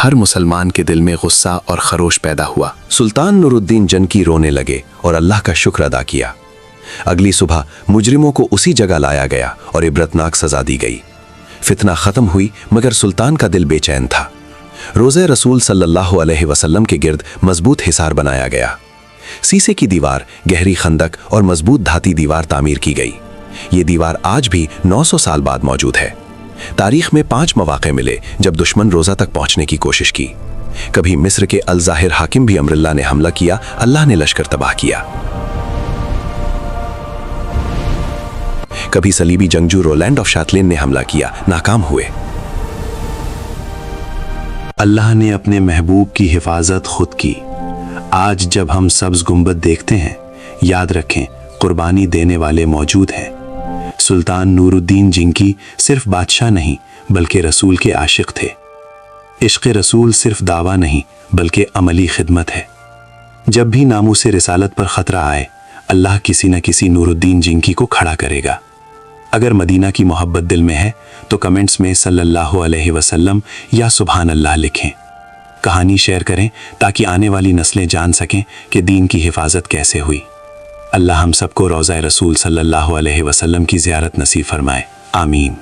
हर मुसलमान के दिल में गुस्सा और खरोश पैदा हुआ। सुल्तान नूरुद्दीन जंकी रोने लगे और अल्लाह का शुक्र अदा किया। अगली सुबह मुजरिमों को उसी जगह लाया गया और इबरतनाक सजा दी गई। फितना ख़त्म हुई मगर सुल्तान का दिल बेचैन था। रोज़े रसूल सल्लल्लाहु अलैहि वसल्लम के गिर्द मजबूत हिसार बनाया गया। शीशे की दीवार, गहरी खंदक और मजबूत धाती दीवार तामीर की गई। ये दीवार आज भी 900 साल बाद मौजूद है। तारीख में 5 मौके मिले जब दुश्मन रोज़ा तक पहुंचने की कोशिश की। कभी मिस्र के अल ज़ाहिर हाकिम भी अमरुल्लाह ने हमला किया, अल्लाह ने लश्कर तबाह किया। कभी सलीबी जंगजू रोलैंड ऑफ शातलेन ने हमला किया, नाकाम हुए। अल्लाह ने अपने महबूब की हिफाजत खुद की। आज जब हम सब्ज गुंबद देखते हैं, याद रखें कुर्बानी देने वाले मौजूद हैं। सुल्तान नूरुद्दीन जिंकी सिर्फ बादशाह नहीं बल्कि रसूल के आशिक थे। इश्क़ रसूल सिर्फ दावा नहीं बल्कि अमली खिदमत है। जब भी नामूस रिसालत पर ख़तरा आए, अल्लाह किसी न किसी नूरुद्दीन जिंकी को खड़ा करेगा। अगर मदीना की मोहब्बत दिल में है तो कमेंट्स में सल्लल्लाहु अलैहि वसल्लम या सुभान अल्लाह लिखें। कहानी शेयर करें ताकि आने वाली नस्लें जान सकें कि दीन की हिफाजत कैसे हुई। अल्लाह हम सबको रोज़ा रसूल सल्लल्लाहु अलैहि वसल्लम की ज़ियारत नसीब फरमाए। आमीन।